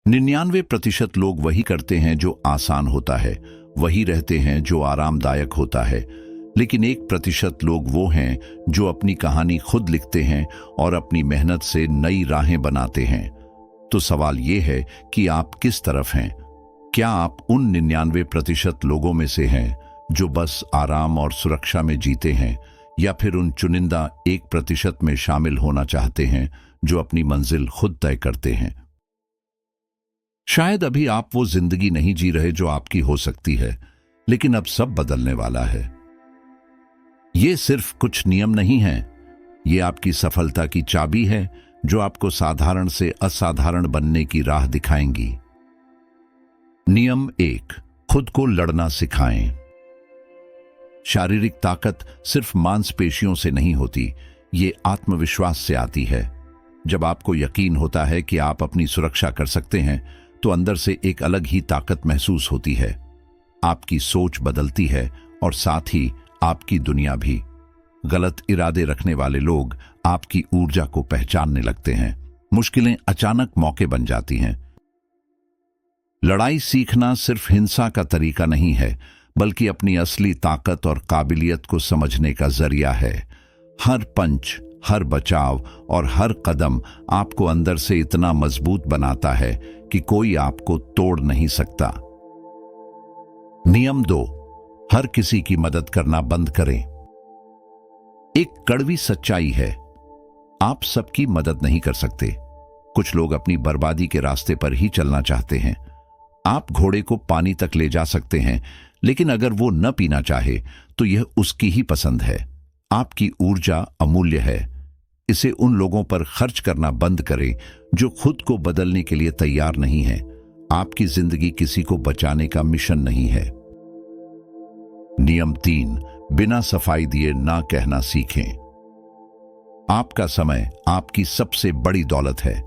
99% लोग वही करते हैं जो आसान होता है, वही रहते हैं जो आरामदायक होता है, लेकिन 1% लोग वो हैं जो अपनी कहानी खुद लिखते हैं और अपनी मेहनत से नई राहें बनाते हैं। तो सवाल ये है कि आप किस तरफ हैं? क्या आप उन 99% लोगों में से हैं जो बस आराम और सुरक्षा में जीते हैं, या फिर उन चुनिंदा 1% में शामिल होना चाहते हैं जो अपनी मंजिल खुद तय करते हैं? शायद अभी आप वो जिंदगी नहीं जी रहे जो आपकी हो सकती है, लेकिन अब सब बदलने वाला है। ये सिर्फ कुछ नियम नहीं हैं, ये आपकी सफलता की चाबी है जो आपको साधारण से असाधारण बनने की राह दिखाएंगी। नियम 1, खुद को लड़ना सिखाएं। शारीरिक ताकत सिर्फ मांसपेशियों से नहीं होती, ये आत्मविश्वास से आती है। जब आपको यकीन होता है कि आप अपनी सुरक्षा कर सकते हैं, तो अंदर से एक अलग ही ताकत महसूस होती है। आपकी सोच बदलती है और साथ ही आपकी दुनिया भी। गलत इरादे रखने वाले लोग आपकी ऊर्जा को पहचानने लगते हैं। मुश्किलें अचानक मौके बन जाती हैं। लड़ाई सीखना सिर्फ हिंसा का तरीका नहीं है, बल्कि अपनी असली ताकत और काबिलियत को समझने का जरिया है। हर पंच, हर बचाव और हर कदम आपको अंदर से इतना मजबूत बनाता है कि कोई आपको तोड़ नहीं सकता। नियम 2, हर किसी की मदद करना बंद करें। एक कड़वी सच्चाई है, आप सबकी मदद नहीं कर सकते। कुछ लोग अपनी बर्बादी के रास्ते पर ही चलना चाहते हैं। आप घोड़े को पानी तक ले जा सकते हैं, लेकिन अगर वो न पीना चाहे तो यह उसकी ही पसंद है। आपकी ऊर्जा अमूल्य है, इसे उन लोगों पर खर्च करना बंद करें जो खुद को बदलने के लिए तैयार नहीं है। आपकी जिंदगी किसी को बचाने का मिशन नहीं है। नियम 3, बिना सफाई दिए ना कहना सीखें। आपका समय आपकी सबसे बड़ी दौलत है।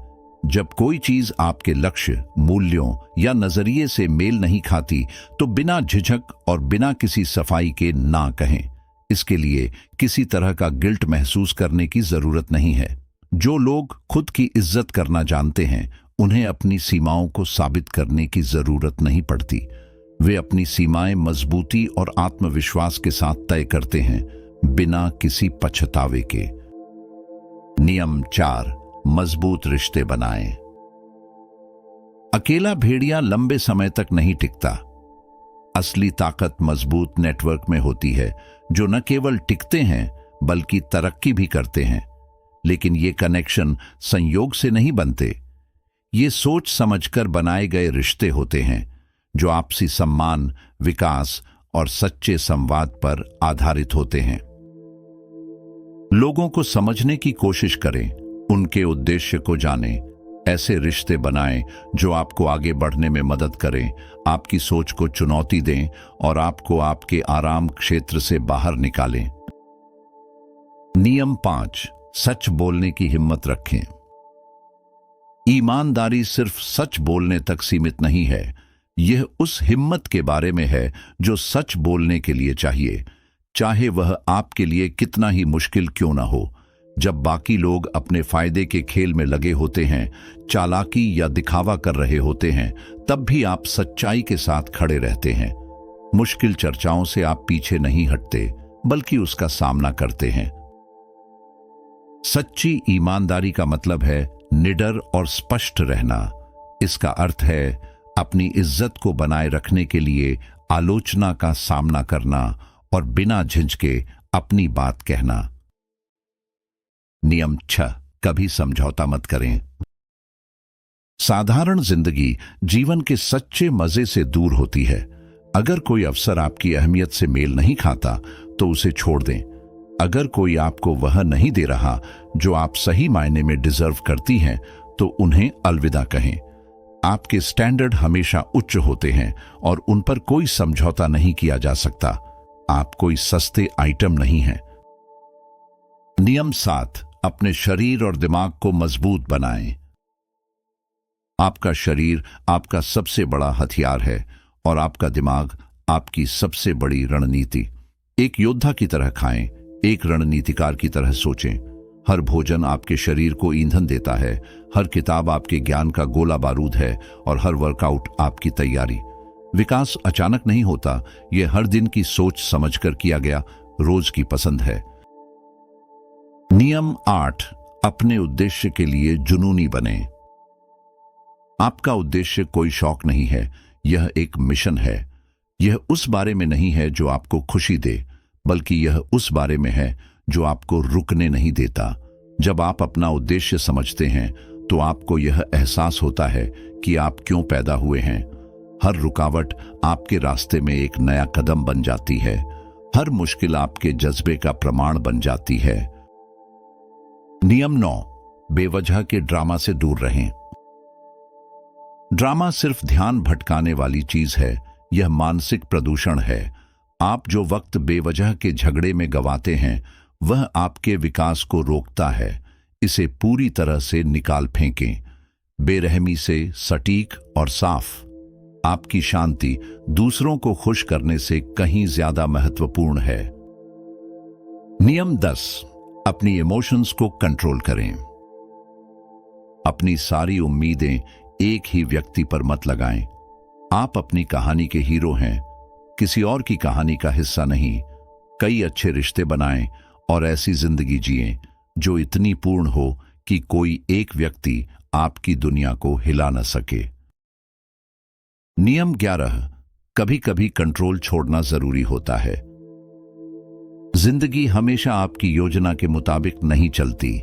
जब कोई चीज आपके लक्ष्य, मूल्यों या नजरिए से मेल नहीं खाती, तो बिना झिझक और बिना किसी सफाई के ना कहें। इसके लिए किसी तरह का गिल्ट महसूस करने की जरूरत नहीं है। जो लोग खुद की इज्जत करना जानते हैं, उन्हें अपनी सीमाओं को साबित करने की जरूरत नहीं पड़ती। वे अपनी सीमाएं मजबूती और आत्मविश्वास के साथ तय करते हैं, बिना किसी पछतावे के। नियम 4, मजबूत रिश्ते बनाएं। अकेला भेड़िया लंबे समय तक नहीं टिकता। असली ताकत मजबूत नेटवर्क में होती है, जो न केवल टिकते हैं बल्कि तरक्की भी करते हैं। लेकिन ये कनेक्शन संयोग से नहीं बनते। ये सोच समझकर बनाए गए रिश्ते होते हैं, जो आपसी सम्मान, विकास और सच्चे संवाद पर आधारित होते हैं। लोगों को समझने की कोशिश करें, उनके उद्देश्य को जानें। ऐसे रिश्ते बनाएं जो आपको आगे बढ़ने में मदद करें, आपकी सोच को चुनौती दें और आपको आपके आराम क्षेत्र से बाहर निकालें। नियम 5, सच बोलने की हिम्मत रखें। ईमानदारी सिर्फ सच बोलने तक सीमित नहीं है, यह उस हिम्मत के बारे में है जो सच बोलने के लिए चाहिए, चाहे वह आपके लिए कितना ही मुश्किल क्यों ना हो। जब बाकी लोग अपने फायदे के खेल में लगे होते हैं, चालाकी या दिखावा कर रहे होते हैं, तब भी आप सच्चाई के साथ खड़े रहते हैं। मुश्किल चर्चाओं से आप पीछे नहीं हटते, बल्कि उसका सामना करते हैं। सच्ची ईमानदारी का मतलब है निडर और स्पष्ट रहना। इसका अर्थ है अपनी इज्जत को बनाए रखने के लिए आलोचना का सामना करना और बिना झिझके अपनी बात कहना। नियम 6, कभी समझौता मत करें। साधारण जिंदगी जीवन के सच्चे मजे से दूर होती है। अगर कोई अवसर आपकी अहमियत से मेल नहीं खाता, तो उसे छोड़ दें। अगर कोई आपको वह नहीं दे रहा जो आप सही मायने में डिजर्व करती हैं, तो उन्हें अलविदा कहें। आपके स्टैंडर्ड हमेशा उच्च होते हैं और उन पर कोई समझौता नहीं किया जा सकता। आप कोई सस्ते आइटम नहीं हैं। नियम 7, अपने शरीर और दिमाग को मजबूत बनाएं। आपका शरीर आपका सबसे बड़ा हथियार है और आपका दिमाग आपकी सबसे बड़ी रणनीति। एक योद्धा की तरह खाएं, एक रणनीतिकार की तरह सोचें। हर भोजन आपके शरीर को ईंधन देता है, हर किताब आपके ज्ञान का गोला बारूद है और हर वर्कआउट आपकी तैयारी। विकास अचानक नहीं होता, यह हर दिन की सोच समझकर किया गया रोज की पसंद है। नियम 8, अपने उद्देश्य के लिए जुनूनी बने। आपका उद्देश्य कोई शौक नहीं है, यह एक मिशन है। यह उस बारे में नहीं है जो आपको खुशी दे, बल्कि यह उस बारे में है जो आपको रुकने नहीं देता। जब आप अपना उद्देश्य समझते हैं तो आपको यह एहसास होता है कि आप क्यों पैदा हुए हैं। हर रुकावट आपके रास्ते में एक नया कदम बन जाती है। हर मुश्किल आपके जज्बे का प्रमाण बन जाती है। नियम 9, बेवजह के ड्रामा से दूर रहें। ड्रामा सिर्फ ध्यान भटकाने वाली चीज है, यह मानसिक प्रदूषण है। आप जो वक्त बेवजह के झगड़े में गंवाते हैं वह आपके विकास को रोकता है। इसे पूरी तरह से निकाल फेंकें। बेरहमी से सटीक और साफ। आपकी शांति दूसरों को खुश करने से कहीं ज्यादा महत्वपूर्ण है। नियम 10, अपनी इमोशंस को कंट्रोल करें। अपनी सारी उम्मीदें एक ही व्यक्ति पर मत लगाएं। आप अपनी कहानी के हीरो हैं, किसी और की कहानी का हिस्सा नहीं। कई अच्छे रिश्ते बनाएं और ऐसी जिंदगी जिएं जो इतनी पूर्ण हो कि कोई एक व्यक्ति आपकी दुनिया को हिला न सके। नियम 11, कभी कभी कंट्रोल छोड़ना जरूरी होता है। जिंदगी हमेशा आपकी योजना के मुताबिक नहीं चलती।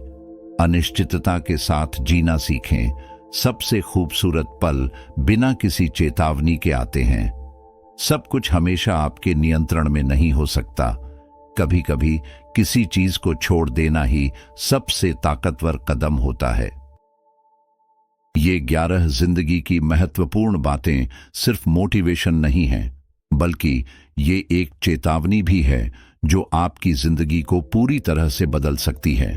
अनिश्चितता के साथ जीना सीखें। सबसे खूबसूरत पल बिना किसी चेतावनी के आते हैं। सब कुछ हमेशा आपके नियंत्रण में नहीं हो सकता। कभी कभी किसी चीज को छोड़ देना ही सबसे ताकतवर कदम होता है। ये 11 जिंदगी की महत्वपूर्ण बातें सिर्फ मोटिवेशन नहीं हैं, बल्कि ये एक चेतावनी भी है जो आपकी जिंदगी को पूरी तरह से बदल सकती है।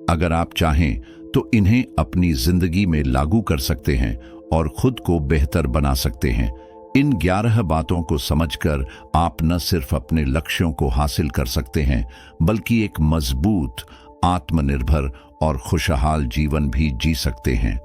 अगर आप चाहें तो इन्हें अपनी जिंदगी में लागू कर सकते हैं और खुद को बेहतर बना सकते हैं। इन 11 बातों को समझकर आप न सिर्फ अपने लक्ष्यों को हासिल कर सकते हैं, बल्कि एक मजबूत, आत्मनिर्भर और खुशहाल जीवन भी जी सकते हैं।